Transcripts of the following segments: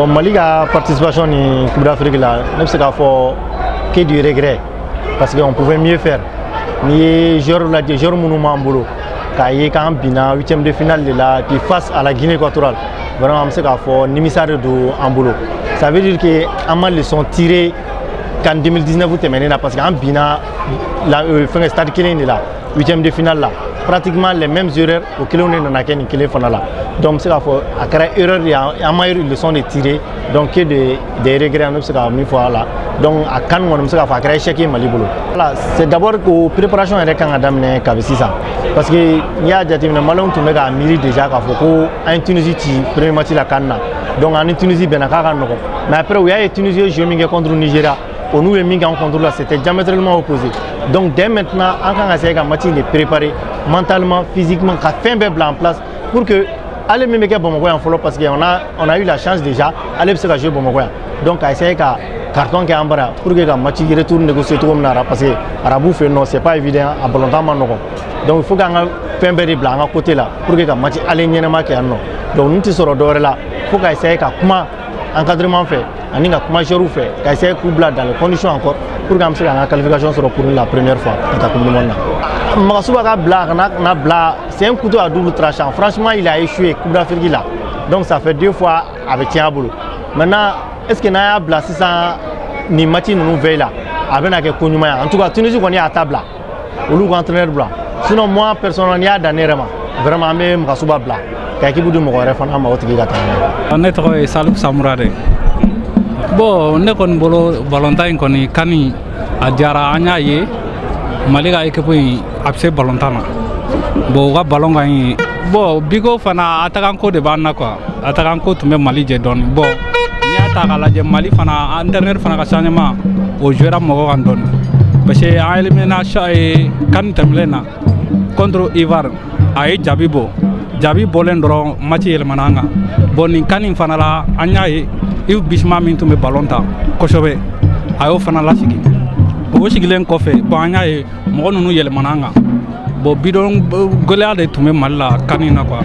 Bon, Mali a participation à la Coupe d'Afrique là, même si que du regret, parce qu'on pouvait mieux faire. Ni joueur monument boulot, quand il est en bina 8e de finale là, puis face à la Guinée équatoriale, vraiment on sait qu'il faut nimissar de en boulot. Ça veut dire que Amal les sont tirés qu'en 2019 vous terminez là, parce qu'en bina la stade qui est là, 8e de finale là. Pratiquement les mêmes erreurs auxquelles on est dans la finale. Donc, c'est à créer erreur, il y a une leçon de tirer, donc des regrets, c'est une fois là. Donc, à quand on a créé chaque Mali. C'est d'abord que la préparation est quand on a parce qu'il y a des malons qui ont mis déjà qu'en Tunisie, le premier match la Cannes. Donc, en Tunisie, mais après, il y a Tunisie joué contre le Nigeria. Pour nous, c'était diamétralement opposé. Donc, dès maintenant, on a essayé de préparer mentalement, physiquement, qu'à faire un blanc en place pour que aller même Bamako en follow parce qu'on a eu la chance déjà aller se jouer Bamako. Donc, à essayer qu'à carton qui est en bas pour que le match retourne négocier tout comme ça parce que Arabou fait non, c'est pas évident à volontairement non. Donc, il faut qu'on fait un blanc à côté là pour que le match aille niainement qui est non. Donc, nous sommes là, il faut qu'on essaye qu'à comment encadrement fait, on a comment gérer fait, qu'on essaye de couvrir dans les conditions encore pour qu'on ait la qualification sur pour la première fois dans la Coupe du Monde. C'est un couteau à double tranchant. Franchement, il a échoué Coupe d'Afrique là. Donc ça fait 2 fois avec Tiaboulou. Maintenant, est-ce qu'il y a un blanc si ça ni match nous veille là avec un Kounoumaya. En tout cas, Tunisie on est à table là. Ou entraîneur blanc. Sinon moi personnellement, il y a vraiment même Masuba blanc. L'équipe de Mogore fan ama otigi gata. On est trop Salou Samourade. Bon, on est con bolo volontaire koni kani adjara anya ye Malika équipe abse volontana. Bon, wa ballon gagné. Bon, bigo fana atakanko de banna quoi. Atakanko tumbe Mali je don. Bon, ni ataka la je Mali fana internet fana ka changement au joueur mogo kan don. Parce que a élimination kan temlena contre Ivar ay Jabibo. Jabi bolen dron match yelmananga bon ni kanin fana la anya yi bisma min tumbe balonta ko sobe ayo fana la sigi bo sigilen ko fe bon anya yi mo nunu yelmananga bo bidon gola de tumbe malla kanina quoi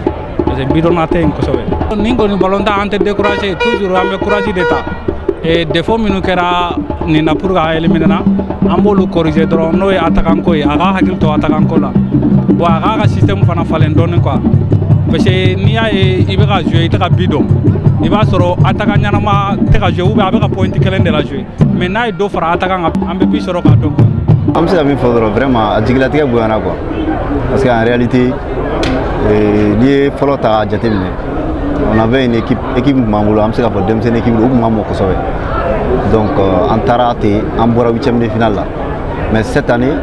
parce que bidon aten ko sobe ni ngoni balonta ante décourager toujours ambe courage d'état et défaut minu kera ni na pour ga éliminer ambolu corriger dron no e attaquant ko aga hakil to attaquant ko la bo aga système fana falen don quoi. Parce que ni a il va jouer, il va bidon. Il va se attaquer n'ama te jouer ou avec un point de la jouer. Mais n'a il doit faire attaquer un peu plus sur le carton. Comme c'est la même chose vraiment à Djiglatika Bouana quoi. Parce qu'en réalité, lié follow ta jatemine. On avait une équipe Mamoulo, on s'est fait deux une équipe où Mamou Kosovo. Donc en Tarate, en Bora 8e de finale là. Mais cette année,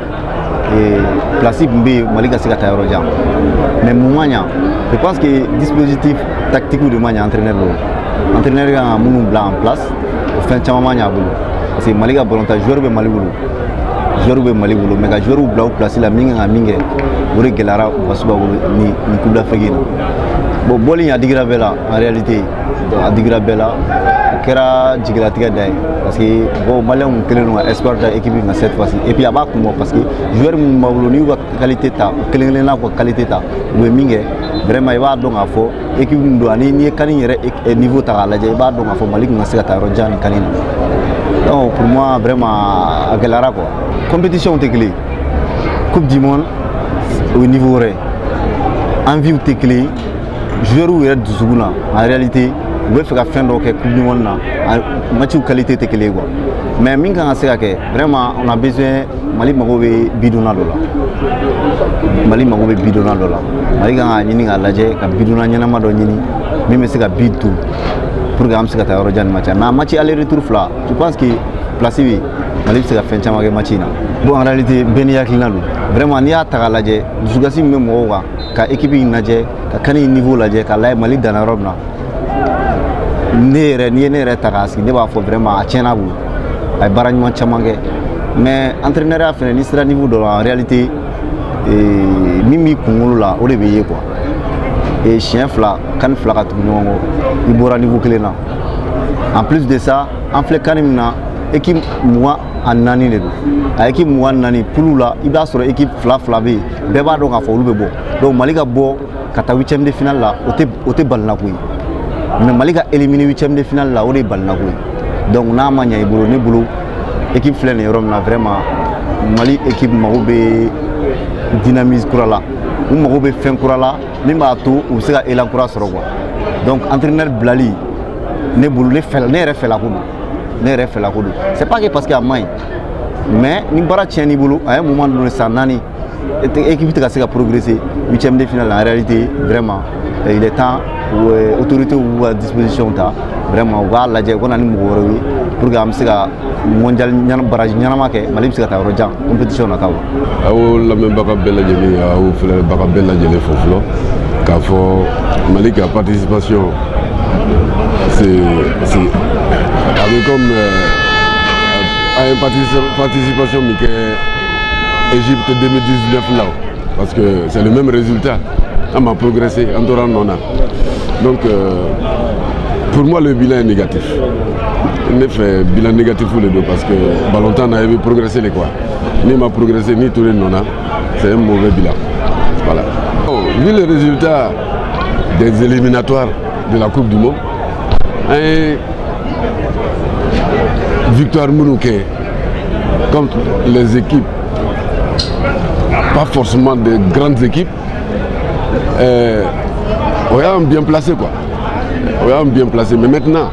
placé Mbe Malika Sigata Euroja. Mais Moumania, je pense que le dispositif tactique de Mania entraîneur a un mounou blanc en place. Au fin de Chamamania, parce que Malika volontaire joueur de Maliboulou. Joueur de Maliboulou, mais quand joueur blanc placé la minga à minga, vous regardez la Basuba ni Coupe d'Afrique. Bon, Bolin a diggravé là, en réalité, a diggravé là. Kera Djiglatika Day parce que bon Malien on télé nous espoir de l'équipe cette fois-ci et puis abac moi parce que joueur Mawlo ni qualité ta kelele na ko qualité ta ou minge vraiment il va donc à fond équipe ndo ani ni kanini niveau ta la jay ba donc à fond Malik na sigata rojan kanina donc pour moi vraiment agelara quoi compétition technique coupe du monde au niveau ré envie technique joueur ou red zuguna en réalité vous faire fin de Coupe du Monde match de qualité technique mais minga c'est que vraiment on a besoin Mali magobe bidona dola Mali magobe bidona dola Mali ga nyini ga laje ka bidona nyana ma do nyini même c'est ka bidu pour que am se ka ta rojan match na match aller retour fla je pense que place bi Mali se ka fin chama ga match na bon en réalité benia klinalu vraiment ni ata laje zugasi même mo ka équipe ni naje ka kani niveau laje ka lay Mali dans Europe na ni ne tagasi ne b'a fɔ vraiment a tiɲɛna bolo a ye baara ɲuman caman kɛ mais entraîneur fɛnɛ ni sera niveau dɔ la en réalité min b'i kunkolo la o de bɛ ye quoi et siɲɛ fila kan fila ka tugu ɲɔgɔn kɔ i bɔra niveau kelen na en plus de ça an filɛ kan min na équipe 24 de don a équipe 24 poulu la i b'a sɔrɔ équipe fila bɛ yen bɛɛ b'a dɔn k'a fɔ olu bɛ bɔ donc Mali ka bɔ ka taa 8e de finale la o tɛ balina ko ye mais Mali ka éliminé 8e de finale là, on est balnago. Donc n'a ma nya ibolo ne bolo équipe flène Europe na vraiment Mali équipe marobe dynamise kurala ou marobe fin kurala ni ma to ou se ka élan kura soro quoi. Donc entraîneur Blali ne bolo ne fait la coup. C'est pas que parce qu'il y a main, mais ni bara tieni bolo à un moment donné ça nani équipe qui a progressé 8e de finale en réalité vraiment il est temps où autorité ou à disposition ta vraiment va la dire qu'on a ni pour que am sega mondial ñan barrage ñanama ke Mali sega ta rojan compétition na kaw awo la même baka bella jeli awo fele baka bella jeli foflo ka fo Mali ka participation c'est avec comme à une participation mais que Égypte 2019 là parce que c'est le même résultat on a progressé en torrent non donc pour moi le bilan est négatif on a fait bilan négatif pour les deux parce que longtemps on avait progressé les quoi ni m'a progressé ni tout le non c'est un mauvais bilan voilà vu les résultats des éliminatoires de la Coupe du Monde et victoire Mounouké contre les équipes, pas forcément des grandes équipes, on est bien placé quoi. On est bien placé. Mais maintenant,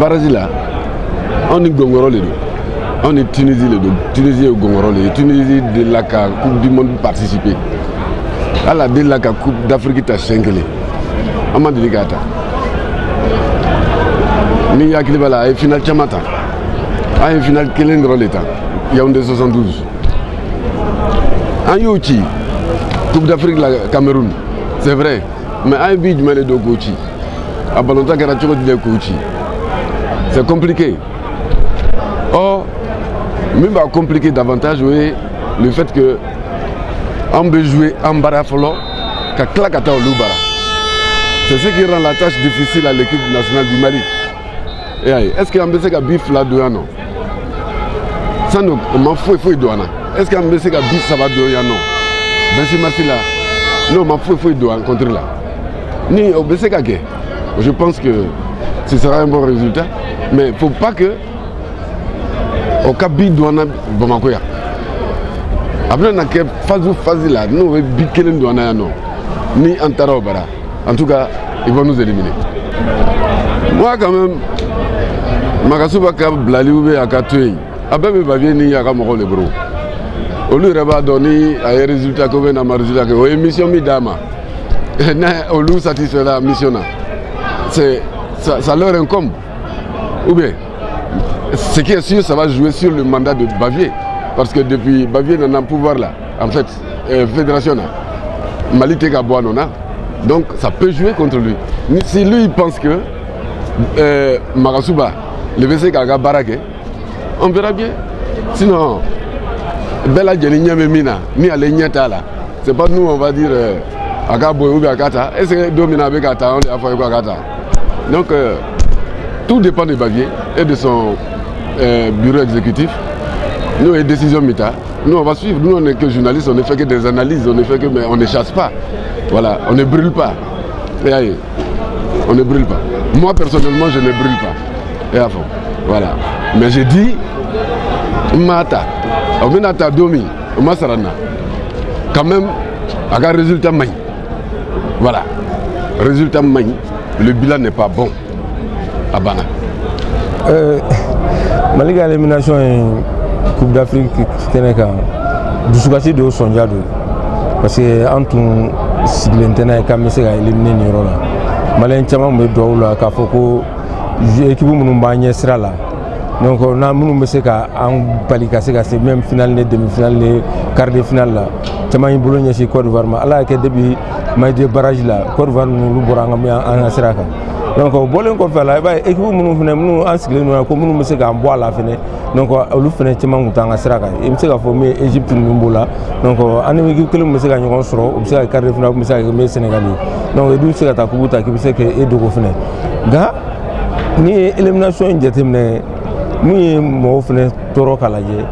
Barazi là, on est Gongoro les deux. On est Tunisie les deux. Tunisie et Gongoro les deux. Tunisie de la Coupe du Monde participer. À la de la Coupe d'Afrique ta Schenkele. Amad Ligata. Ni Yakilibala et finale Chamata. À une finale Kelendro l'État. Il y a un de 72. En Youchi, Coupe d'Afrique la Cameroun. C'est vrai. Mais à un bid mais les deux Kouchi. À Balonta Karacho de Kouchi. C'est compliqué. Or, même va compliquer davantage oui, le fait que on peut jouer en barafolo qu'à Klakata ou Loubara. C'est ce qui rend la tâche difficile à l'équipe nationale du Mali. Est-ce qu'il y a un bébé qui a bif là dedans non? Ça nous m'en fout douana. Est-ce qu'il y a un bébé qui a bif ça va dedans non? Ben si merci là. Non m'en fout douana contre là. Ni au bébé qui a. Je pense que ce sera un bon résultat, mais il ne faut pas que au cas douana Bamako ya. Après on a que phase là, nous bikelen douana non. Ni antara obara. En tout cas, ils vont nous éliminer. Moi quand même Makasuba ka blali ube akatui ababe bavieni ya kamoko le bro olu reba doni ay résultat ko na ma résultat ko émission mi dama na olu satisfait la mission là c'est ça leur incombe ou bien ce qui est sûr ça va jouer sur le mandat de Bavier parce que depuis Bavier n'a pas pouvoir là en fait fédération là Mali te ka boanona donc ça peut jouer contre lui si lui il pense que Makasuba le VC Kaga Barake, on verra bien. Sinon, Bella Djelinia Memina, ni à l'Egnatala. C'est pas nous, on va dire Agabo ou Akata. Et c'est Domina Bekata, on est à Akata. Donc, tout dépend de Bavier et de son bureau exécutif. Nous, les décisions MITA, nous, on va suivre. Nous, on n'est que journalistes, on ne fait que des analyses, on ne fait que, mais on ne chasse pas. Voilà, on ne brûle pas. Et, on ne brûle pas. Moi, personnellement, je ne brûle pas. Et à fond. Voilà. Mais j'ai dit, Mata, Omenata Domi, Masarana, quand même, avec un résultat maï. Voilà. Résultat maï, le bilan n'est pas bon à Bana. Maliga élimination Coupe d'Afrique Sénégal, du soukasi de Sonjado. Parce que Antoun Siglentena et Kamese a éliminé Nirola. Malin Tchama me doit la Kafoko. Équipe nous bagne sera là donc on a nous me seka en balika seka c'est même finale demi-finale quart de finale là tama Bologne ci Côte d'Ivoire ma ala ke début may de barrage là Côte d'Ivoire nous lu boranga mi en sera donc bolen ko fela ba équipe nous fene nous en cycle nous ko nous me seka en bois la fene donc lu fene tama ngutanga sera ka e me seka fo me Égypte nous là donc en équipe que me seka ñon soro me seka quart de finale me seka me Sénégalais donc du seka ta kubuta ki me seka e do ko fene ga ni élimination jatemne ni mo fene toro kalaje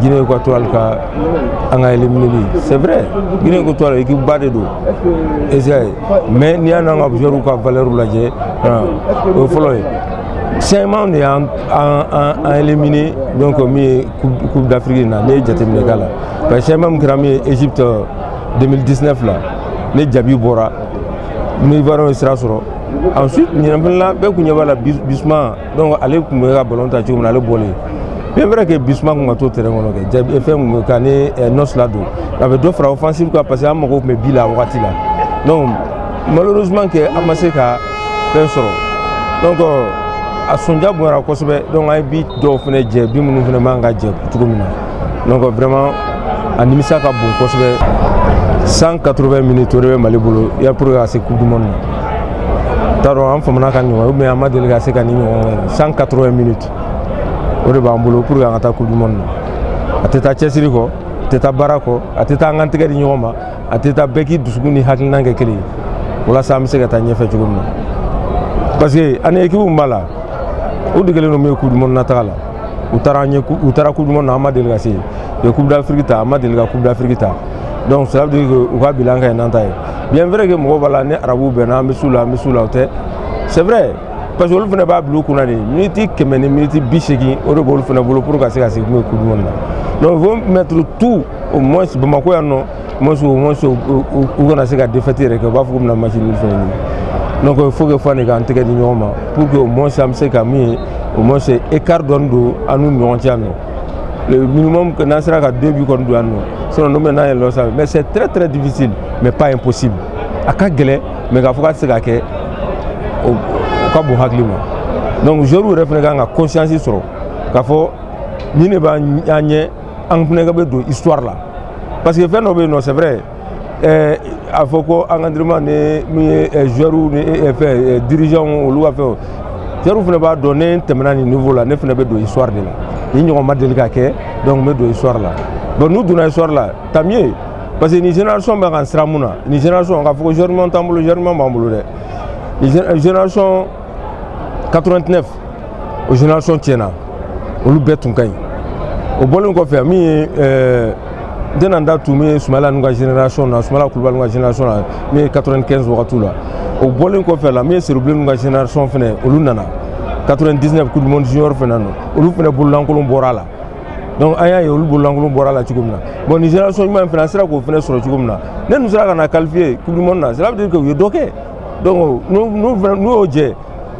Guinée équatoriale a éliminé. C'est vrai, Guinée équatoriale équipe bas de dos. Mais il y a un joueur qui a valeur au follow. 5 mois on est en éliminé donc Coupe d'Afrique na ne jateminɛ k'a la parce que 5 mois kɛra min Égypte 2019 là ne Djabi bɔra ni Ivoirien sira sɔrɔ ensuite ɲinɛfɛn la bɛɛ kun ɲɛ b'a la Bissouma donc ale kun bɛ ka ballon ta cogo min na ale bɔlen bien vrai que Bissouma kun ka to terrain kɔnɔ kɛ Djabi fɛn kun bɛ ka ne Nos la don a bɛ dɔ fara offensive kan parce que an mago kun bɛ bi la wagati la donc malheureusement que an ma se ka fɛn sɔrɔ donc a sonja bonyara kosɛbɛ donc an bi dɔw fana jɛ bi minnu fana man ka jɛ cogo min na donc vraiment a nimisa ka bon kosɛbɛ 180 minutes o de bɛ Mali bolo ya pour ka se coupe du monde t'a dɔn an famana ka ɲɔgɔn ou bien an ma deli ka se ka ni ɲɔgɔn 180 minutes o de b'an bolo pour que an ka taa coupe du monde a tɛ taa cɛsiri kɔ a tɛ taa baara kɔ a tɛ taa an kan tɛgɛ di ɲɔgɔn ma a tɛ taa bɛɛ k'i dusukun ni hakilina kɛ kelen ye walasa an bɛ se ka taa ɲɛfɛ cogo min na parce que ani équipe b'a la o de kelen don coupe du monde nataga la u taara coupe du monde an ma deli ka se ye coupe d'Afrique ta an ma deli ka coupe d'Afrique ta donc ça veut dire que u ka bilan ka ɲi n'an ta ye bien vrai que mɔgɔw b'a la ni arabu bɛnna an bɛ s'u la o tɛ c'est vrai parce que olu fana b'a bila u kunna de miniti 100 ni miniti 80 o de b'olu fana bolo pour ka se ka se coupe du monde na donc il faut mettre tout au moins Bamako yan nɔ au moins u kana se ka défaite yɛrɛ kɛ u b'a fɔ ko bɛna match nul fana ɲini donc il faut que fɔ ne k'an tɛgɛ di ɲɔgɔn ma pour que au moins an bɛ se ka min ye au moins écart dɔɔni don an n'u ɲɔgɔn cɛ yan nɔ le minimum que n'an sera ka 2 buts kɔni don yan nɔ sinon n'o bɛ n'an yɛlɛ sanfɛ mais c'est très difficile mais pas impossible a ka gɛlɛn mais k'a fɔ k'a tɛ se ka kɛ o ka bon hakili ma donc joueurs yɛrɛ fana kan ka conscience sɔrɔ k'a fɔ nin de b'an ɲɛ an fana ka bɛ don histoire la parce que fɛn dɔ bɛ yen nɔ c'est vrai a fɔ ko encadrement ni min ye joueurs ni fɛn dirigeants olu ka fɛnw joueurs fana b'a dɔn ne tɛmɛna nin niveau la ne fana bɛ don histoire de la ni ɲɔgɔn ma deli ka kɛ donc n bɛ don histoire la bon n'u donna histoire la tant mieux parce que nin génération bɛ kan siran mun na nin génération k'a fɔ ko joueur ɲuman t'an bolo joueur ɲuman b'an bolo dɛ nin génération 89 o génération tiɲɛna olu bɛɛ tun ka ɲi o bɔlen kɔfɛ min ye Denanda tun bɛ Soumaïla n'u ka génération na Soumaïla Koulibaly n'u ka génération na min ye 95 wagatiw la o bɔlen kɔfɛ la min ye Seydou Bilen n'u ka génération fana olu nana 99 Coupe du Monde junior fana nɔ olu fana bololankolon bɔra a la donc an y'a ye olu bololankolon bɔra a la cogo min na bon nin génération ɲuman in fana an sera k'o fana sɔrɔ cogo min na ne dun sera ka na qualifier Coupe du Monde na cela veut dire que u ye dɔ kɛ donc n'u y'o jɛ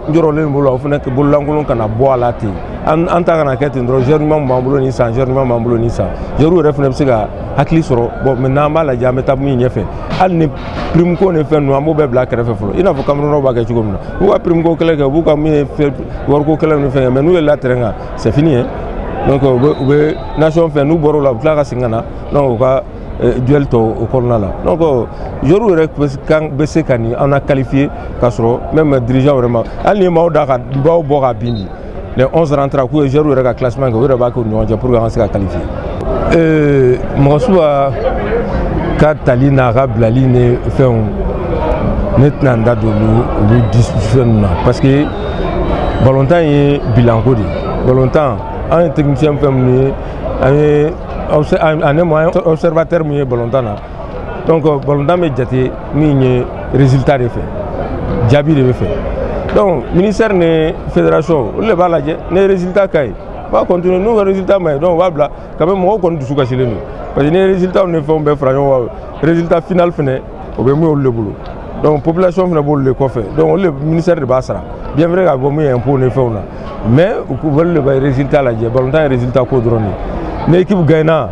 n jɔrɔlen bolo o fana bololankolon kana bɔ a la ten an ta kana kɛ ten dɔrɔn joueur ɲuman b'an bolo nin san joueur ɲuman b'an bolo nin san joueurs yɛrɛ fana bɛ se ka hakili sɔrɔ bon maintenant an b'a lajɛ an bɛ taa min ɲɛfɛ hali ni prime ko ni fɛn ninnu an b'o bɛɛ bila kɛrɛfɛ fɔlɔ i n'a fɔ Camerounais b'a kɛ cogo min na u b'u ka prime ko kɛlɛ kɛ u b'u ka min ye wariko kɛlɛ ni fɛn kɛ mais n'u yɛlɛla terrain kan c'est fini hein donc u bɛ nation fɛn n'u bɔra o la u bɛ tila ka segin ka na donc u ka duel tɔ o kɔnɔna la donc joueurs yɛrɛ bɛ se ka nin an na qualifié k'a sɔrɔ même dirigeant yɛrɛ ma hali ni maaw da ka baw bɔ ka bin les 11 rentrants k'u ye joueurs yɛrɛ ka classement kɛ u yɛrɛ b'a kɛ u ni ɲɔgɔn cɛ pour que an ka se ka qualifier mɔgɔ suba ka tali n'a ka bilali ni fɛnw ne tɛna n da don olu discussion ninnu na parce que balontan ye bilanko de ye balontan an ye technicien fɛn minnu ye an ye observateur min ye balontan na donc balontan bɛ jate min ye résultat de fɛ jaabi de bɛ fɛ donc ministère ni fédération olu de b'a lajɛ ni résultat ka ɲi b'a continuer n'u ka résultat ma ɲi donc u b'a bila quand même mɔgɔw kɔni dusu kasilen don parce que ni résultat ni fɛnw bɛɛ fara ɲɔgɔn kan résultat final fɛnɛ o bɛ min olu de bolo donc population fɛnɛ b'olu de kɔfɛ donc olu de ministère de b'a sara bien vrai ka bɔ min ye impôt ni fɛnw na mais olu de bɛ résultat lajɛ balontan ye résultat ko dɔrɔn de ni équipe gagnera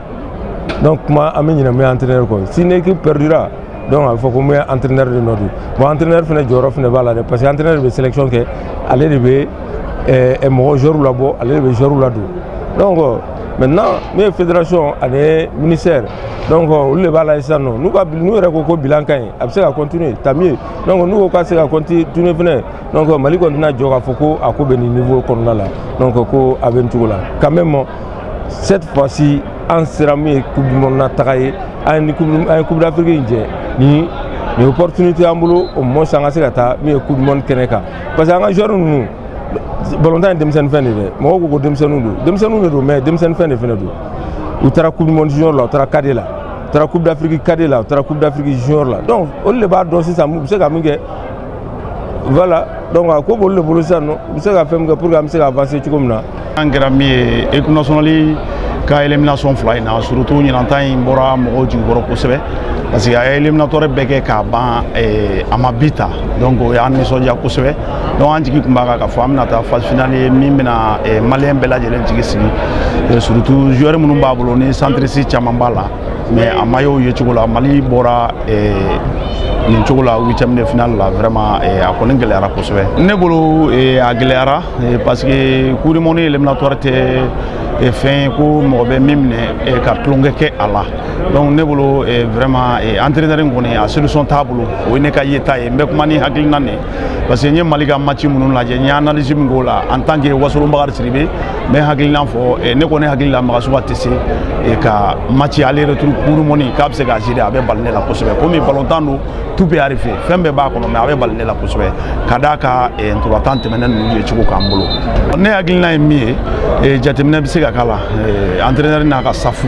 donc kuma an bɛ ɲinɛ min ye entraîneur kɔ si ni équipe perdura donc a bɛ fɔ ko min ye entraîneur de nɔ don bon entraîneur fɛnɛ jɔyɔrɔ fɛnɛ b'a la dɛ parce que entraîneur bɛ sélection kɛ ale de bɛ mɔgɔ joueurs labɔ ale de bɛ joueurs ladon donc maintenant min ye fédération ani ministère donc olu de b'a la sisan nɔ n'u yɛrɛ ko ko bilan ka ɲi a bɛ se ka continuer tant mieux donc n'u ko k'a se ka continuer fɛnɛ donc Mali kɔni tɛna jɔ k'a fɔ ko a ko bɛ nin niveau kɔnɔna la donc ko a bɛ nin cogo la quand même cette fois-ci an sera min ye coupe du monde na taga ye an ye coupe d'Afrique in jɛ ni opportunité an bolo au moins an ka se ka taa min ye coupe du monde kɛnɛ kan parce que an ka joueurs ninnu ballon tan denmisɛnnin fɛn de dɛ mɔgɔw ko denmisɛnninw de don mais denmisɛnnin fɛn de fɛnɛ don u taara coupe du monde junior la u taara cadet la u taara coupe d'Afrique cadet la u taara coupe d'Afrique junior la donc olu de b'a dɔn sisan u bɛ se ka min kɛ voilà donc a ko b'olu de bolo sisan nɔ u bɛ se ka fɛn min kɛ pour que an bɛ se ka avancer cogo min na. an kɛra min ye équipe nationale ka élimination fila in na surtout ɲinan in bɔra mɔgɔw jigikɔrɔ kosɛbɛ parce que a ye éliminatoire bɛɛ kɛ k'a ban a ma bi ta donc o y'an nisɔndiya kosɛbɛ donc an jigi tun b'a kan k'a fɔ an bɛna taa phase finale ye min bɛna maliyɛn bɛɛ lajɛlen jigi sigi surtout joueur minnu b'a bolo ni centriste caman b'a la mais a ma y'o ye cogo la Mali bɔra nin cogo la 8e de finale la vraiment a kɔni gɛlɛyara kosɛbɛ ne bolo a gɛlɛyara parce que coupe du monde éliminatoire tɛ fɛn ko mɔgɔ bɛ min minɛ ka tulonkɛ kɛ a la donc ne bolo vraiment entraîneur in kɔni a solution t'a bolo o ye ne ka yeta ye n bɛ kuma ni hakilina de parce que n ye Mali ka match minnu lajɛ n ye analyse min k'o la en tant que Wasolo Bakari Sidibe n bɛ hakilina fɔ ne kɔni hakili la Magasuba tɛ se ka match aller retour coupe du monde k'a bɛ se ka gérer a bɛ bali ne la kosɛbɛ komi ballon tan don tout peut arriver fɛn bɛɛ b'a kɔnɔ mais a bɛ bali ne la kosɛbɛ ka d'a ka ntolantan tɛmɛnen ninnu ye cogo k'an bolo ne hakilina ye min ye jateminɛ bɛ se ka k'a la entraîneur n'a ka safu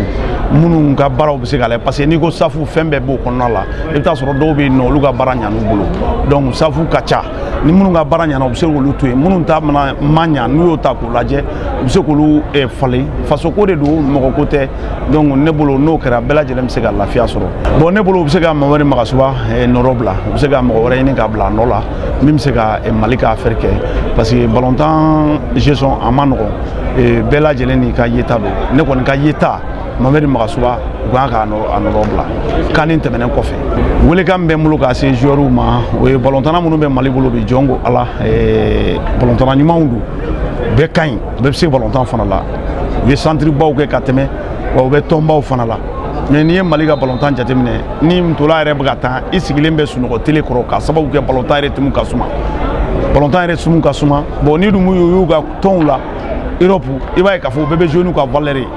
minnu ka baaraw bɛ se ka lajɛ parce que n'i ko safu fɛn bɛɛ b'o kɔnɔna la i bɛ taa sɔrɔ dɔw bɛ yen nɔ olu ka baara ɲan'u bolo donc safu ka ca ni minnu ka baara ɲana u bɛ se k'olu to yen minnu ta ma ɲa n'u y'o ta k'u lajɛ u bɛ se k'olu falen faso ko de don mɔgɔ ko tɛ donc ne bolo n'o kɛra bɛɛ lajɛlen bɛ se ka lafiya sɔrɔ bon ne bolo u bɛ se ka Mamadi Magasuba nɔrɔ bila u bɛ se ka mɔgɔ wɛrɛ ɲini k'a bila a nɔ la min bɛ se ka Mali ka affaire kɛ parce que ballon tan gestion a ma nɔgɔn bɛɛ lajɛlen n'i ka yeta don ne kɔni ka yeta Mamadi Magasuba u kan k'a nɔrɔ bila kan tɛmɛnen kɔfɛ welekan bɛ n bolo k'a se joueurs ma o ye ballon tan minnu bɛ Mali bolo bi jɔn ko Ala ballon tan ɲumanw don bɛɛ ka ɲi bɛɛ bɛ se ballon tan fana la u ye centre baw kɛ ka tɛmɛ wa u bɛ tɔnbaw fana la mais n'i ye Mali ka ballon tan jateminɛ ni musola yɛrɛ bɛ ka taa i sigilen bɛ sunɔgɔ télé kɔrɔ k'a sababu kɛ ballon tan yɛrɛ tɛmu ka suma ballon tan yɛrɛ sumu ka suma bon ni dun y'u ka tɔnw la Europe i b'a ye k'a fɔ u bɛɛ bɛ jouer n'u ka valeur ye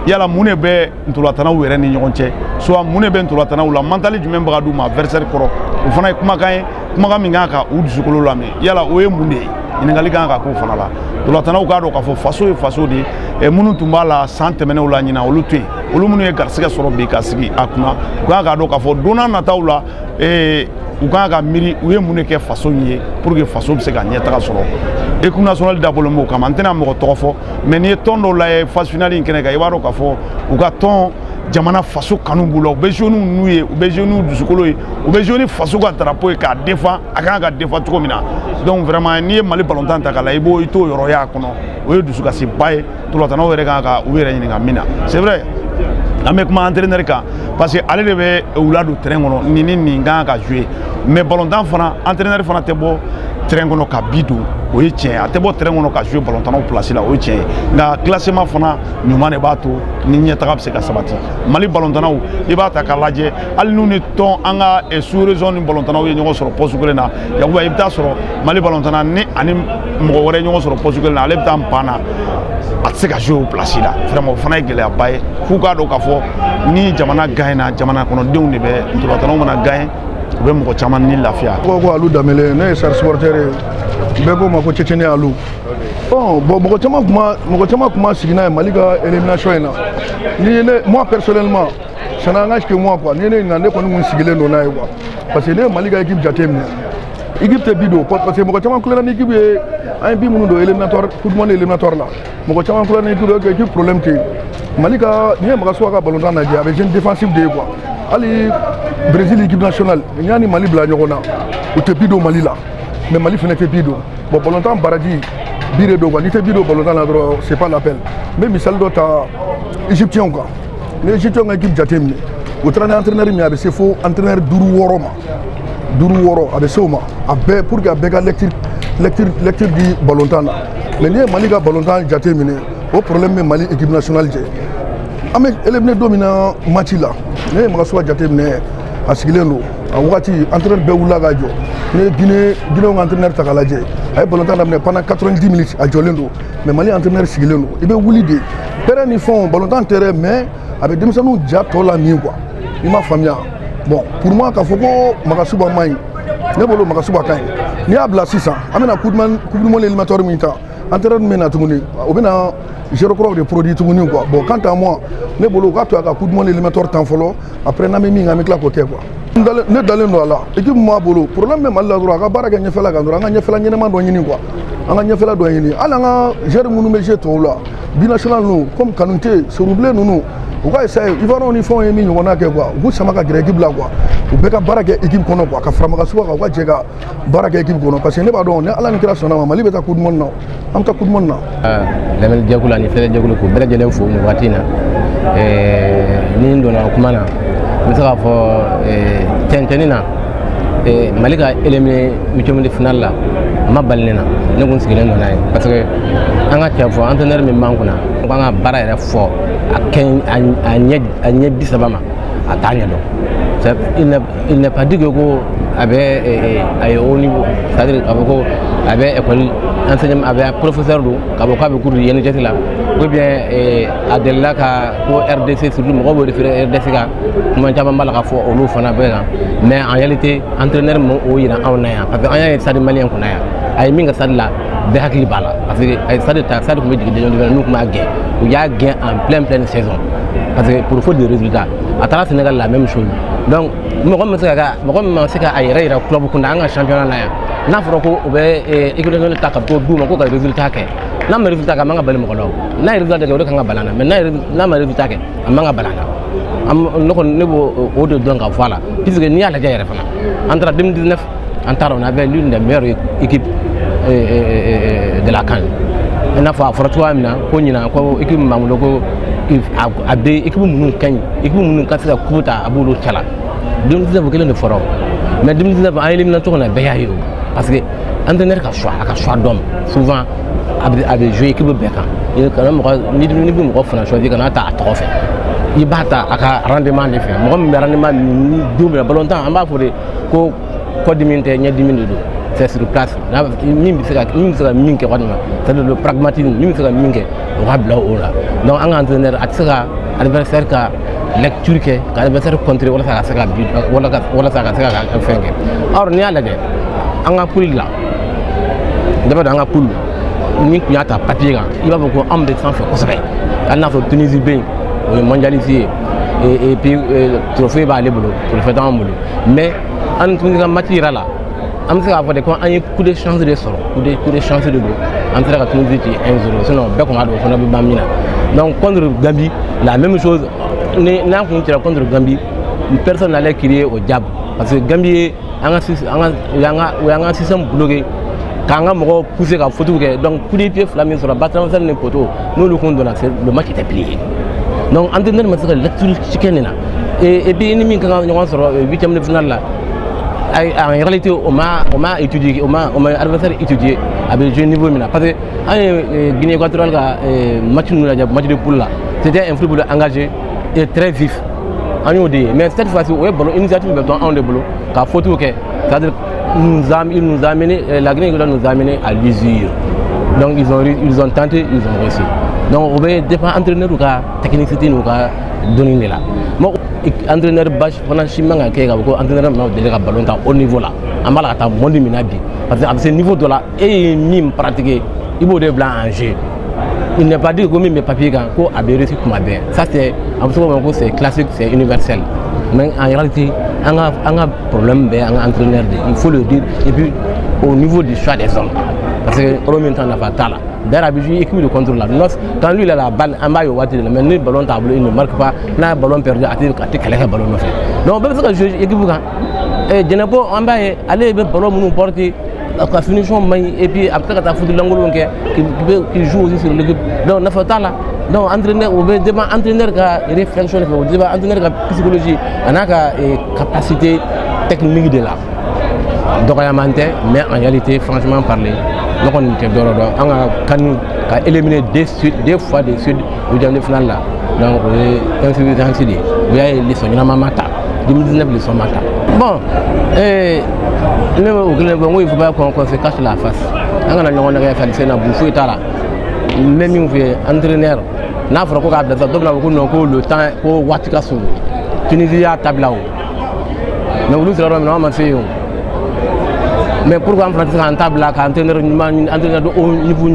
yala mun de bɛ ntolatanaw yɛrɛ ni ɲɔgɔn cɛ soit mun de bɛ ntolatanaw la mentali jumɛn bɛ ka d'u ma adversaire kɔrɔ o fana ye kumakan ye kumakan min kan ka u dusukolo lamɛn yala o ye mun de ye ɲininkali kan ka k'o fana la ntolatanaw k'a dɔn k'a fɔ faso ye faso de ye minnu tun b'a la san tɛmɛnenw la ɲina olu to yen olu minnu ye garisɛgɛ sɔrɔ bi ka sigi a kunna u kan k'a dɔn k'a fɔ don n'a nataw la u kan ka miiri u ye mun de kɛ faso in ye pour que faso bɛ se ka ɲɛtaga sɔrɔ équipe nationale dabɔlen b'o kama n tɛna mɔgɔ tɔgɔ fɔ mais n'i ye tɔn dɔw lajɛ phase finale in kɛnɛ kan i b'a dɔn k'a fɔ u ka tɔn jamana faso kanu b'u la u bɛ jouer n'u ye u bɛ jouer n'u dusukolo ye u bɛ jouer ni faso ka drapeau ye k'a défend a kan ka défend cogo min na donc vraiment n'i ye Mali ballon tan ta k'a la i t'o yɔrɔ y'a kɔnɔ o ye dusukasiba ye ntolatanaw yɛrɛ kan ka u yɛrɛ ɲininka min na c'est vrai an bɛ kuma entraîneur kan parce que ale de bɛ u ladon terrain kɔnɔ nin ni nin kan ka jouer mais ballon tan fana entraîneur fana tɛ bɔ terrain kɔnɔ ka bi don o ye tiɲɛ a tɛ bɔ terrain kɔnɔ ka jouer ballon tanaw place la o ye tiɲɛ ye nka classement fana ɲuman de b'a to ni ɲɛtaga bɛ se ka sabati Mali ballon tanaw i b'a ta k'a lajɛ hali n'u ni tɔn an ka sous région ni ballon tanaw ye ɲɔgɔn sɔrɔ poste kelen na yakuba i bɛ taa sɔrɔ Mali ballon tana ni ani mɔgɔ wɛrɛ ɲɔgɔn sɔrɔ poste kelen na ale bɛ taa pan na a tɛ se ka jouer o place la vraiment o fana ye gɛlɛyaba ye f'u k'a dɔn k'a fɔ ni jamana gagnera jamana kɔnɔdenw de bɛ ntolatanaw mana gagner u bɛ mɔgɔ caman ni lafiya. ko Alu Danbele ne ye sar supporter ye bɛɛ ko ma ko Ceceni Alu bon mɔgɔ caman kuma sigi n'a ye Mali ka élimination in na ni ne moi personnellement ça n'engage que moi quoi ni ne ɲininka ne kɔni kun sigilen don n'a ye quoi parce que ne ye Mali ka équipe jateminɛ équipe tɛ bi don parce que mɔgɔ caman kulɛra ni équipe ye an ye bi minnu don éliminatoire coupe du monde éliminatoire la mɔgɔ caman kulɛra ni équipe problème tɛ yen Mali ka n'i ye Magasuba ka ballon tan lajɛ a bɛ jeune défensif de ye quoi hali Brésil équipe nationale n'i y'a ni Mali bila ɲɔgɔn na u tɛ bi don Mali la mais Mali fana tɛ bi don bon ballon tan baraji bi de don quoi n'i tɛ bi don ballon tan la dɔrɔn c'est pas l'appel n bɛ misali dɔ ta égyptiens kan ni égyptiens ka équipe jateminɛ u taara ni entraîneur min a bɛ se fo entraîneur 5-6 ma 5-6 a bɛ se o ma a bɛɛ pour que a bɛɛ ka lecture di ballon tan na mais n'i ye Mali ka ballon tan jateminɛ o problème bɛ Mali équipe nationale cɛ an bɛ éliminé don min na match la ne ye Magasuba jateminɛ a sigilen don a wagati entraîneur bɛɛ wulila ka jɔ ne ye Guinéen ka entraîneur ta k'a lajɛ a ye ballon tan daminɛ pendant 90 minutes a jɔlen don mais Mali entraîneur sigilen don i bɛ wuli de terrain ni fɛnw ballon tan terrain mais a bɛ denmisɛnninw ja tɔ la min quoi i m'a faamuya bon pour moi k'a fɔ ko Magasuba man ɲi ne bolo makasuba kan ni y'a bila sisan an bɛna coupe du monde éliminatoire min ta entraîneur min na tuguni o bɛna zéro kuraw de produit tuguni quoi bon quant à moi ne bolo u ka to a ka coupe du monde éliminatoire tan fɔlɔ après n'an bɛ min kɛ an bɛ tila k'o kɛ quoi ne dalen don a la équipe min b'a bolo problème bɛ Mali la dɔrɔn a ka baara kɛ ɲɛfɛla kan dɔrɔn an ka ɲɛfɛla ɲɛnɛma dɔ ɲini quoi an ka ɲɛfɛla dɔ ɲini hali an ka joueur minnu bɛ jouer tɔw la binational ninnu comme Kanute Sorubile ninnu u ka essayer Ivoirien ni fɛnw ye min ɲɔgɔnna kɛ quoi u k'u sama ka gɛrɛ équipe la quoi u bɛɛ ka baara kɛ équipe kɔnɔ quoi ka fara Makasuba kan u ka jɛ ka baara kɛ équipe kɔnɔ parce que ne b'a dɔn ni Ala ni kira sɔnna ma Mali bɛ taa coupe du monde na an bɛ taa coupe du monde na. Lamɛnni jɛkulu ani filɛli jɛkulu k'u bɛɛ lajɛlen fo nin waati in na ni n donna kuma na n bɛ se k'a fɔ tɛntɛnni na Mali ka éliminé huitième de finale la a ma bali ne na ne kun sigilen don n'a ye parce que an ka cɛ fɔ entraîneur min b'an kunna k'an ka baara yɛrɛ fɔ a ɲɛ 30 ma a t'a ɲɛ dɔn il n'est pas dit que ko a bɛ au niveau c'est-à-dire k'a fɔ ko a bɛ école enseignement a bɛ professeur don k'a fɔ k'a bɛ cours di INJT la ou bien a delila ka ko RDC surtout mɔgɔw b'o référé RDC kan kuma caman b'a la ka fɔ olu fana bɛɛ kan mais en réalité entraîneur m'o yira anw na yan parce que an y'a ye stade malien kunna yan a ye min kɛ stade la bɛɛ hakili b'a la parce que a ye stade ta stade tun bɛ jigin dɔrɔn n'u tun b'a gɛn u y'a gɛn en pleine saison parce que pour faute de résultat a taara Sénégal la même chose donc mɔgɔ min ma se ka a yɛrɛ yira club kunna an ka championnat la yan n'a fɔra ko u bɛ équipe nationale ta ka t'o d'u ma ko ka résultat kɛ n'a ma résultat kɛ a man ka bali mɔgɔ la o n'a ye résultat kɛ o de kan ka bali an na mais n'a ma résultat kɛ a man ka bali an na ne kɔni ne b'o o de dɔn ka fɔ a la puisque n'i y'a lajɛ yɛrɛ fana an taara 2019 an taara on avait l'une des meilleures équipes de la CAN i n'a fɔ a fɔra cogoya min na ko ɲinan ko équipe min b'an bolo ko a bɛ équipe minnu ka ɲi équipe minnu ka se ka coupe ta a b'olu cɛla 2019 kelen de fɔra o mais 2019 an éliminé cogo na bɛɛ y'a ye o parce que entraîneur ka choix a ka choix dɔn souvent a bɛ jouer équipe bɛɛ kan kana mɔgɔ ni bɛ mɔgɔ fana choisir kana ta a tɔgɔ fɛ i b'a ta a ka rendement de fɛ mɔgɔ min bɛ rendement ni don min na ballon tan an b'a fɔ de ko kɔdimi tɛ ɲɛdimi de don c'est sur place min bɛ se ka min kɛ walima c'est-à-dire le pragmatisme min bɛ se ka min kɛ o ka bila o la donc an ka entraîneur a tɛ se ka adversaire ka lecture kɛ ka adversaire contrer walasa a ka se ka fɛn kɛ or n'i y'a lajɛ an ka poule la d'abord an ka poule ni tun y'a ta papier kan i b'a fɔ ko anw de sanfɛ kosɛbɛ hali n'a fɔ Tunisie bɛ yen o ye mondialisé et puis trophée b'ale bolo trophée t'anw bolo mais an Tunisie ka match yɛrɛ la an bɛ se k'a fɔ de ko an ye coup de chance de sɔrɔ coup de chance de don an sera ka Tunisie ci 1-0 sinon bɛɛ kun b'a dɔn o fana bɛ ban min na donc contre Gambie la même chose n'an kun cira contre Gambie personne n'allait crier au diable parce que Gambie o y'an ka système bloqué k'an ka mɔgɔw pousser ka fautes kɛ donc coup de pied fila min sɔrɔ Batranfɛn ni Poto n'olu kun donna le match était plié donc entraîneur ma se ka lecture ci kɛ nin na et puis ni min ka kan ɲɔgɔn sɔrɔ huitième de finale la en réalité on m'a étudié on m'a adversaire étudié à jouer niveau min na parce que an ye Guinée équatoriale ka match ninnu lajɛ match de poule la c'était un football engagé et très vif an y'o de ye mais cette fois-ci o ye ballon initiative bɛ to anw de bolo ka fautes kɛ c'est-à-dire il nous a amené la Guinée équatoriale nous a amené à l'usure donc ils ont tenté ils ont réussi donc o bɛ dépend entraîneur ka technicité n'u ka donni de la bon entraîneur bâche fana si man ka kɛ ka fɔ ko entraîneur ma deli ka ballon ta au niveau la an b'a la ka taa monde min na bi parce que a bɛ se niveau dɔ la e ye min pratiquer i b'o de bila en jeu il n'est pas dit que min bɛ papier kan ko a bɛ réussir tuma bɛɛ ça c'est an bɛ se k'o fɔ ko c'est classique c'est universel mais en réalité an ka problème bɛ an ka entraîneur de il faut le dire et puis au niveau du choix des hommes parce que yɔrɔ min ta nafa t'a la d'ailleurs a bɛ jouer équipe de contrôle la quand lui il a la balle an b'a ye o waati de la mais ni ballon t'a bolo il ne marque pas n'a ye ballon perdu a tɛ kɛlɛ kɛ ballon nɔfɛ donc bɛɛ bɛ se ka jouer équipe kan Jɛnɛbɔ an b'a ye ale bɛ ballon minnu porter ka finition man ɲi et puis a bɛ se ka taa foot lankolon kɛ qui joue aussi sur l'équipe donc nafa t'a la donc entraîneur o bɛ dépend entraîneur ka réflexion de fɛ o bɛ dépend entraîneur ka psychologie a n'a ka capacité technique de la dɔgɔyaman tɛ mais en réalité franchement parler ne kɔni tɛ dɔrɔ dɔn an ka kanu ka éliminer deux fois de suite huitième de finale la donc o ye insuffisance de ye o y'a ye leçon ɲɛnama ma ta 2019 leçon ma ta bon ne bɛ o kelen fɔ n ko il faut pas qu'on se cache la face an kana ɲɔgɔn nɛgɛ fɛn na bu foyi t'a la n bɛ min f'i ye entraîneur n'a fɔra ko k'a bila dɔ bɛna fɔ ko non ko le temps ko waati ka surun Tunisie y'a ta bila o mais olu sera yɔrɔ min na an ma se yen o mais pourquoi on fait un table là, entraîneur de haut niveau,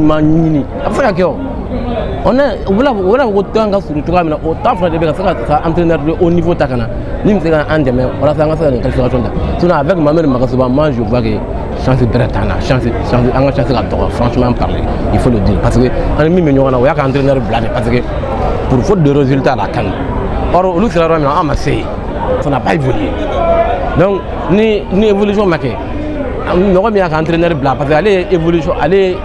on a autant de entraîneur de haut niveau takana. Ni c'est un demi, on a fait un qualification. Sinon avec ma mère Makasuba, moi je vois que chance de Bretana, chance de franchement parler, il faut le dire parce que on a mis millions on a un entraîneur bladé parce que pour faute de résultats à la CAN. Or lui c'est la Romain amassé. Ça n'a pas évolué. Donc ni évolution maquée. Nous avons un entraîneur blanc parce que l'évolution, il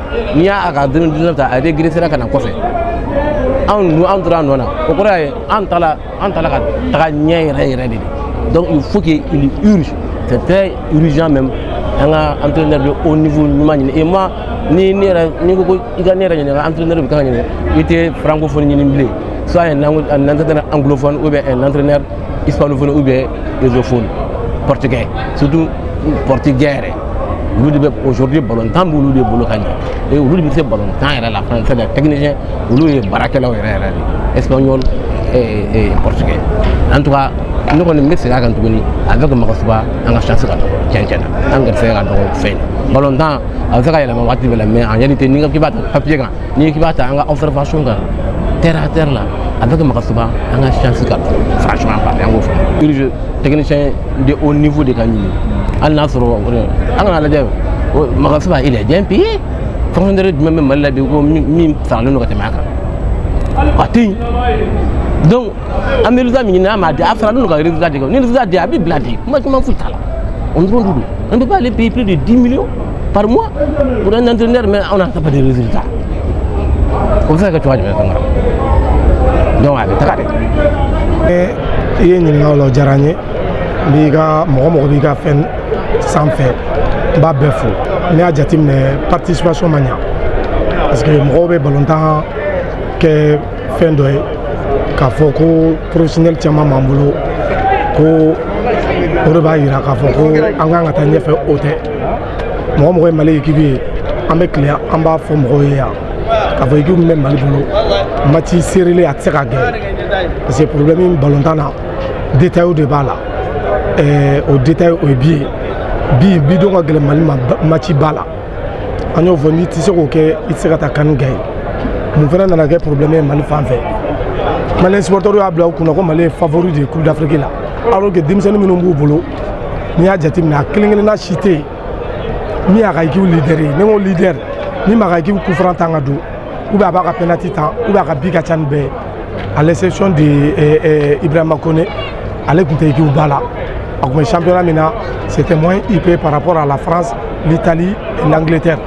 y a en 2019 à régresser la canne. Nous entrons au Corée, donc il faut qu'il urge, c'est très urgent même, un entraîneur de haut niveau. Et moi, il était francophone, soit un entraîneur anglophone ou bien un entraîneur hispanophone ou bien lusophone, portugais, surtout portugais. Aujourd'hui, ballon temps pour nous de boulot. Et aujourd'hui, c'est ballon temps et la France, c'est des techniciens, nous est barakela espagnol et portugais. En tout cas, nous on met ça quand on avec Makasuba, on a chance de gagner. On a fait un fait. Ballon temps, avec ça, il y a ma voiture, mais en réalité, ni qui va papier, ni qui va en observation terre à terre là. Avec Makasuba, on a chance de franchement parler en gros. Le technicien de haut niveau de Kanyini. Al Nasr, Makasuba, il est bien payé. Fonctionnaire même malade, il faire le nom de Maka. Donc, Amélie Mina m'a dit, après nous, résultat de moi, je m'en fous. On ne peut pas aller payer plus de 10 millions par mois pour un entraîneur, mais on n'a pas de résultats. Comme ça que tu vois, je vais faire. Donc, avec ta carte. Il y a une jaranye, mais il y a un fait sans fait. Bas beffo. Il y a une participation mania. Parce que moi, je suis longtemps que fin de k'a fɔ ko professionnel caman b'an bolo ko o de b'a yira k'a fɔ ko an kan ka taa ɲɛfɛ o tɛ mɔgɔ mɔgɔ ye Mali équipe ye an bɛ tilen an b'a fɔ mɔgɔw ye yan k'a fɔ équipe min bɛ Mali bolo match serré a tɛ se ka gagner parce que problème ballontan na détail de b'a la o détail o ye bi don ka gɛlɛn Mali ma match b'a la an y'o fɔ n'i tɛ se k'o kɛ i tɛ se ka taa CAN gagner mun fana nana kɛ problème ye Mali fan fɛ. Malien supporters y'a bila u kunna ko Mali est favori de Coupe d'Afrique la alors que denmisɛnnin minnu b'u bolo n'i y'a jateminɛ a kelen-kelenna si tɛ yen min y'a ka équipe leader ye ni n ko leader min b'a ka équipe coup franc tan ka don ou bien a b'a ka penalty tan ou bien a ka bi ka ca ni bɛɛ à l'exception de Ibrahima Koné ale tun tɛ équipe ba la a tun bɛ championnat min na c'était moins hypé par rapport à la France, l'Italie et l'Angleterre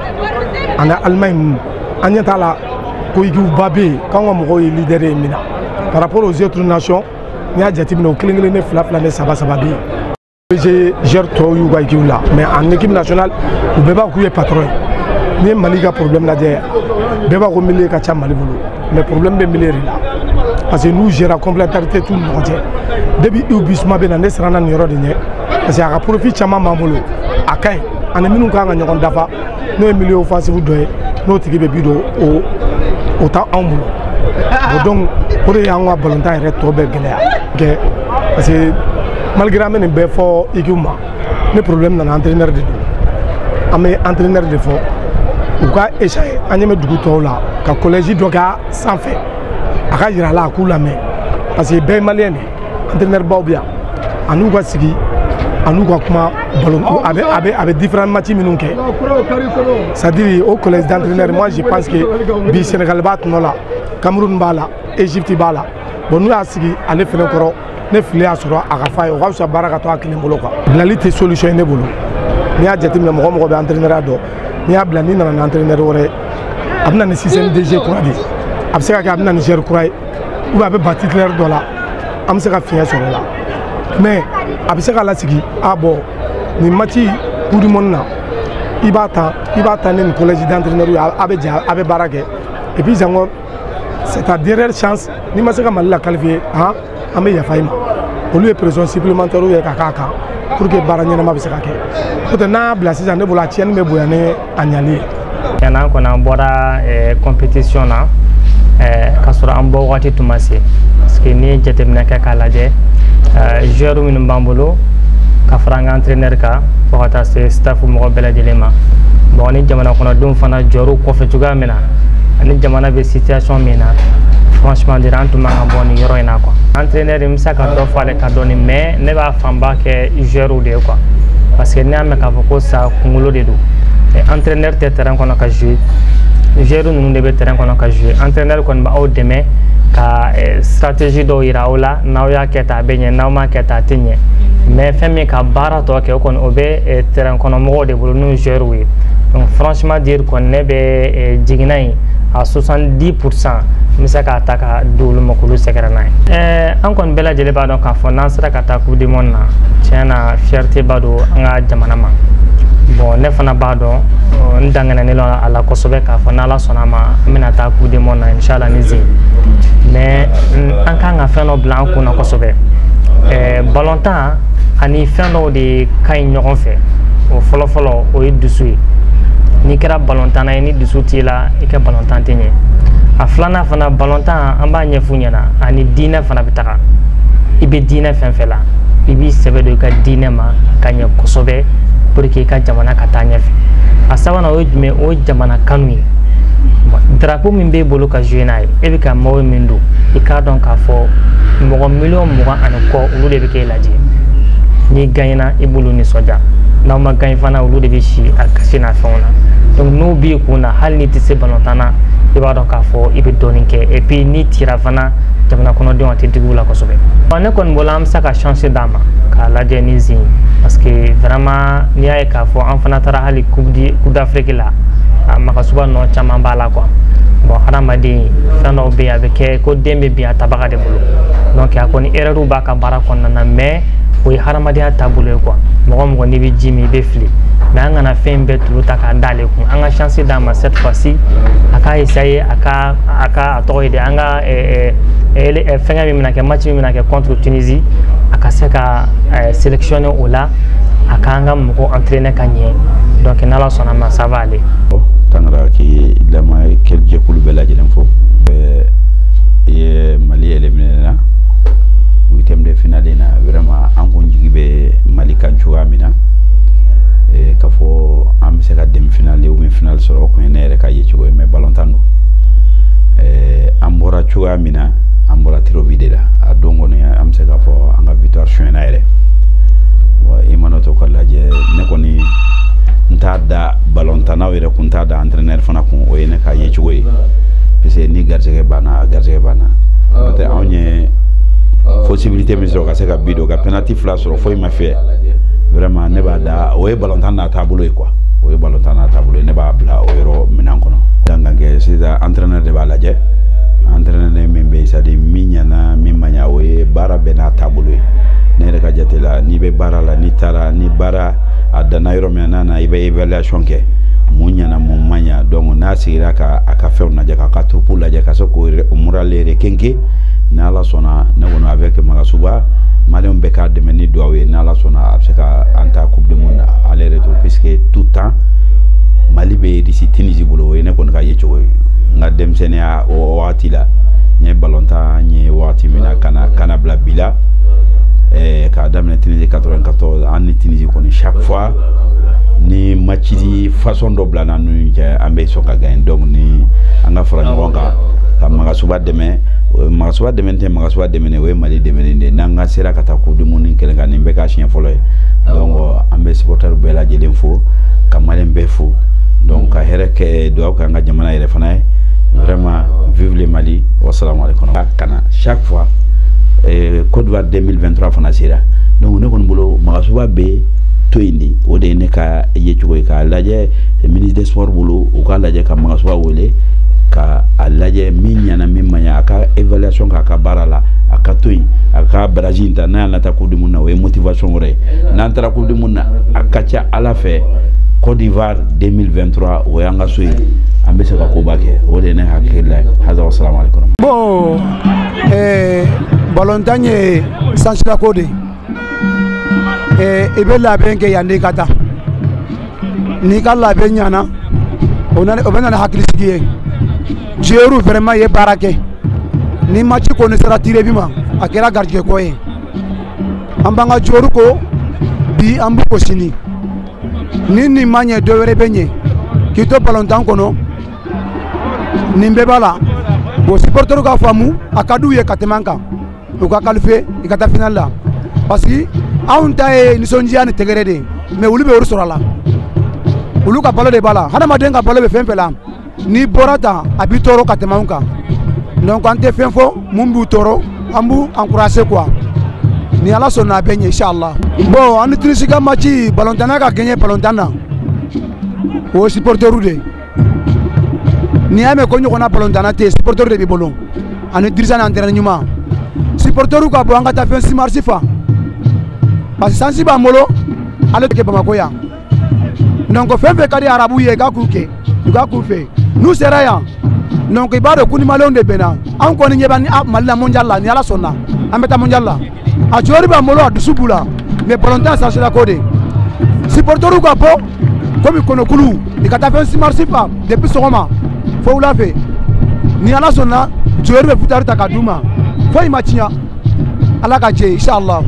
an ka Allemagne an ɲɛ t'a la ko équipe ba bɛ yen k'anw ka mɔgɔw ye leader ye min na. Par rapport aux autres nations, il y a des gens qui ont fait ça. Je gère trop de là. Mais en équipe nationale, on ne peut pas couper patron. Il y a un problème là. On ne peut pas couper patron. Mais le problème est là. Parce que nous gérons complètement tout le monde. Depuis que nous avons fait des choses, parce qu'il y a un profit de Mamolo. À Kain, on a mis un cas en Dafa. Nous avons milieu offensif. Nous avons mis autant en boulot. Donc, pour les gens qui ont volontaire, ils sont très bien. Parce que malgré que nous avons fait le problème dans l'entraîneur de dos. Mais l'entraîneur de fond, il faut échouer. On a mis du coup là, que le collège doit s'en faire. Il y a là la main. Parce que les Maliens, l'entraîneur Baobia, on nous a signé, on nous a avec différents matchs. C'est-à-dire au collège d'entraîneur, moi je pense que le Sénégal va être là. Cameroun bala, Égypte bala. Bon nous asigi aller faire encore ne filer à sura à Rafa au Rasa Baraka to akile bolo quoi. La lutte solution ne bolo. Ni a jati me mo mo be entraîneur do. Ni a blani na entraîneur ore. Abna ne système DG Kouradi. Abseka ka abna Niger Kourai. Ou ba be batitler do la. Am se ka fier sur là. Mais abseka la sigi ah bon ni mati pour du monde na. Ibata ne collège d'entraîneur abe barake. Et puis encore c'est ta dernière chance. Ni ma se ka Mali la qualifier hein amé ya fayma. Au lieu de pression supplémentaire ou ya kaka pour que baranya na ma bisa kake. Peut na blasi jane bola tienne me boyane anyali. Yana ko na bora compétition na kasura ambo wati tumasi parce que ni jetemna ka kala je joueur min bambolo ka fara an ka entraîneur kan fo ka taa se staff mɔgɔ bɛɛ lajɛlen ma bon ni jamana kɔnɔdenw fana jɔr'u kɔfɛ cogoya min na ani jamana bɛ situation min na franchement dira an tun man ka bɔ nin yɔrɔ in na quoi entraîneur n bɛ se ka dɔ fɔ ale ka dɔɔni mais ne b'a fanba kɛ joueur de ye quoi parce que n'i y'a mɛn k'a fɔ ko sa kunkolo de don entraîneur tɛ terrain kɔnɔ ka jouer joueur ninnu de bɛ terrain kɔnɔ ka jouer entraîneur kɔni b'aw dɛmɛ ka stratégie dɔw yira aw la n'aw y'a kɛ tan a bɛ ɲɛ n'aw m'a kɛ tan a tɛ ɲɛ mais fɛn min ka baara tɔ kɛ o kɔni o bɛ terrain kɔnɔ mɔgɔw de bolo n'u joueur ye donc franchement dire kɔni ne bɛ jiginna yen à 70% n bɛ se k'a ta ka di olu ma k'olu sɛgɛrɛ n'a ye an kɔni bɛɛ lajɛlen b'a dɔn k'a fɔ n'an sera ka taa coupe du monde na tiɲɛ na fierté ba don an ka jamana ma bon ne fana b'a dɔn n dangɛnɛnen don a la kosɛbɛ k'a fɔ n'ala sɔnna ma n bɛna taa coupe du monde na inchallah ni zen mais an kan ka fɛn dɔ bila an kunna kosɛbɛ balontan ani fɛn dɔw de ka ɲi ɲɔgɔn fɛ o fɔlɔfɔlɔ o ye dusu ye n'i kɛra balontan na ye ni dusu t'i la i ka balontan tɛ ɲɛ a filanan fana balontan an b'a ɲɛf'u ɲɛna ani diinɛ fana bɛ taga i bɛ diinɛ fɛn fɛn la i b'i sɛbɛ don i ka diinɛ ma ka ɲɛ kosɛbɛ pour que i ka jamana ka taa ɲɛfɛ a sabanan o ye jumɛn o ye jamana kanu ye drapeau min b'e bolo ka jouer n'a ye e bɛ ka mɔgɔ min don i k'a dɔn k'a fɔ mɔgɔ miliyɔn 20 ani kɔ olu de bɛ k'e lajɛ n'i gagnera i b'olu nisɔndiya n'aw ma gagne fana olu de bɛ si a kasi n'a fɛnw na donc n'u b'i kun na hali n'i tɛ se balontan na i b'a dɔn k'a fɔ i bɛ dɔɔnin kɛ et puis n'i tira fana jamana kɔnɔdenw a tɛ digi u la kosɛbɛ ne kɔni bolo an bɛ se ka chance d'a ma k'a lajɛ ni zen parce que vraiment n'i y'a ye k'a fɔ an fana taara hali coupe d'Afrique la a makasuba nɔ caman b'a la quoi bon hadamaden fɛn dɔw bɛ yen a bɛ kɛ ko den bɛ bin a tabaga de bolo donc a kɔni erreur b'a ka baara kɔnɔna na mais o ye hadamadenya taabolo ye quoi mɔgɔ o mɔgɔ n'i bɛ ji min i bɛ fili mais an kana fɛn bɛɛ tulu ta k'a d'ale kun an ka chance d'a ma cette fois-ci a k'a essayer a tɔgɔ ye de an ka fɛngɛ min bɛna kɛ match min bɛna kɛ contre Tunisie a ka se ka sélectionner o la a k'an ka mɔgɔ entraîner ka ɲɛ donc n'ala sɔnna ma ça va aller. Tangara k'i lama jɛkulu bɛɛ lajɛlen fo i ye Mali éliminé na huitième de finale na vraiment an kun jigi bɛ Mali kan cogoya min na k'a fɔ an bɛ se ka demi finale ou bien finale sɔrɔ o kun ye ne yɛrɛ ka ye cogo ye mais balontan don an bɔra cogoya min na an bɔra tiro bi de la a don kɔni an bɛ se k'a fɔ an ka victoire sonyɛna yɛrɛ bon i mana to ka lajɛ ne kɔni n t'a da balontannaw yɛrɛ kun t'a da entraîneur fana kun o ye ne ka ye cogo ye parce que ni garisɛgɛ banna a garisɛgɛ banna n'o tɛ anw ye possibilité min sɔrɔ ka se ka bi don ka penalty 2 sɔrɔ foyi ma fiyɛ vraiment ne b'a da o ye balontan n'a taabolo ye quoi o ye balontan n'a taabolo ye ne b'a bila o yɔrɔ minɛn kɔnɔ dangan kɛ sisan entraîneur de b'a lajɛ entraîneur min bɛ yen c'est à dire min ɲɛna min ma ɲɛ o ye baara bɛɛ n'a taabolo ye ne yɛrɛ ka jate la n'i bɛ baara la n'i taara ni baara a danna yɔrɔ min na i bɛ évaluation kɛ mun ɲɛna mun ma ɲɛ donc n'a sigira ka a ka fɛnw lajɛ k'a ka troupe lajɛ ka se k'o moral rekenke ni Ala sɔnna ne kɔni avec Magasuba maliyɛnw bɛɛ k'a dɛmɛ ni dugawu ye ni Ala sɔnna a bɛ se ka an ta coupe du monde aller retour puisque tout temps Mali bɛ disi Tunisie bolo o ye ne kɔni ka ye cogo ye n ka denmisɛnninya o wagati la n ye balontan n ye wagati min na kana bila bi la k'a daminɛ Tunisie 94 an ni Tunisie kɔni chaque fois ni match di façon dɔ bila na nu cɛ an bɛ sɔn ka gagner donc ni an ka fara ɲɔgɔn kan ka Magasuba dɛmɛ Magasuba dɛmɛ tɛ Magasuba dɛmɛ o ye Mali dɛmɛ de n'an ka sera ka taa coupe du monde kɛlɛ kan nin bɛɛ ka siɲɛ fɔlɔ ye donc an bɛ supporter bɛɛ lajɛlen fo ka maliyɛn bɛɛ fo donc ka hɛrɛ kɛ dugawu kɛ an ka jamana yɛrɛ fana ye vraiment vive le Mali wassalamu alaikum kana chaque fois Côte d'Ivoire 2023 fana sera donc ne kɔni bolo Magasuba bɛ to yen de o de ye ne ka ye cogo ye k'a lajɛ ministre des sports bolo u k'a lajɛ ka Magasuba wele ka a lajɛ min ɲɛna min ma ɲɛ a ka évaluation k'a ka baara la a ka to yen a ka baraji in ta n'a y'a ta coupe du monde na o ye motivation wɛrɛ ye n'an taara coupe du monde na a ka ca Ala fɛ Côte d'Ivoire 2023 o y'an ka so ye an bɛ se ka koba kɛ o de ye ne hakili la ye hasa wassalamu alaikum. Bon balontan ye sansirako de i bɛ labɛn kɛ yan de ka taa n'i ka labɛn ɲana o bɛ na ni hakilisigi ye joueur vraiment ye baara kɛ ni match kɔni sera tiré bi ma a kɛra garijɛgɛ ko ye an b'an ka joueur ko bi an b'u ko sini ni nin ma ɲɛ dɔ wɛrɛ bɛ ɲɛ k'i to balontan kɔnɔ nin bɛɛ b'a la bon supporter ka faamu a ka d'u ye ka tɛmɛ an kan u ka qualifier i ka taa finale la parce que anw ta ye nisɔndiya ni tɛgɛrɛ de mais olu bɛ wari sɔrɔ a la olu ka balo de b'a la hadamaden ka balo bɛ fɛn fɛn la n'i bɔra tan a b'i tɔɔrɔ ka tɛmɛ anw kan donc an tɛ fɛn fɔ mun b'u tɔɔrɔ an b'u encourager quoi ni ala sɔnna a bɛ ɲɛ inchallah bon an ni Tunisie ka match balontanna ka gagner balontan na o ye supporteru de n'i y'a mɛn ko ɲɔgɔnna balontanna tɛ yen supporteru de b'i bolo ani dirigeant ni entraîneur ɲuman supporteru ka bɔ an ka taa fɛn simarsi fa parce que sansi b'an bolo ale tɛ kɛ Bamako yan donc fɛn fɛn ka di arabu ye k'a k'u kɛ u ka k'u fɛ n'u sera yan donc i b'a dɔn ko ni maliyɛnw de bɛnna anw kɔni ɲɛ bɛ ni Mali la mondial la ni ala sɔnna an bɛ taa mondial la a joueur b'an bolo a dusu b'u la mais balontan sansira ko de supporteru ka bɔ komi kɔnɔkulu i ka taa fɛn simarsi fa depuis sɔgɔma fo wula fɛ ni ala sɔnna joueur bɛ futari ta ka d'u ma foyi ma tiɲɛ ala ka jɛ inchallah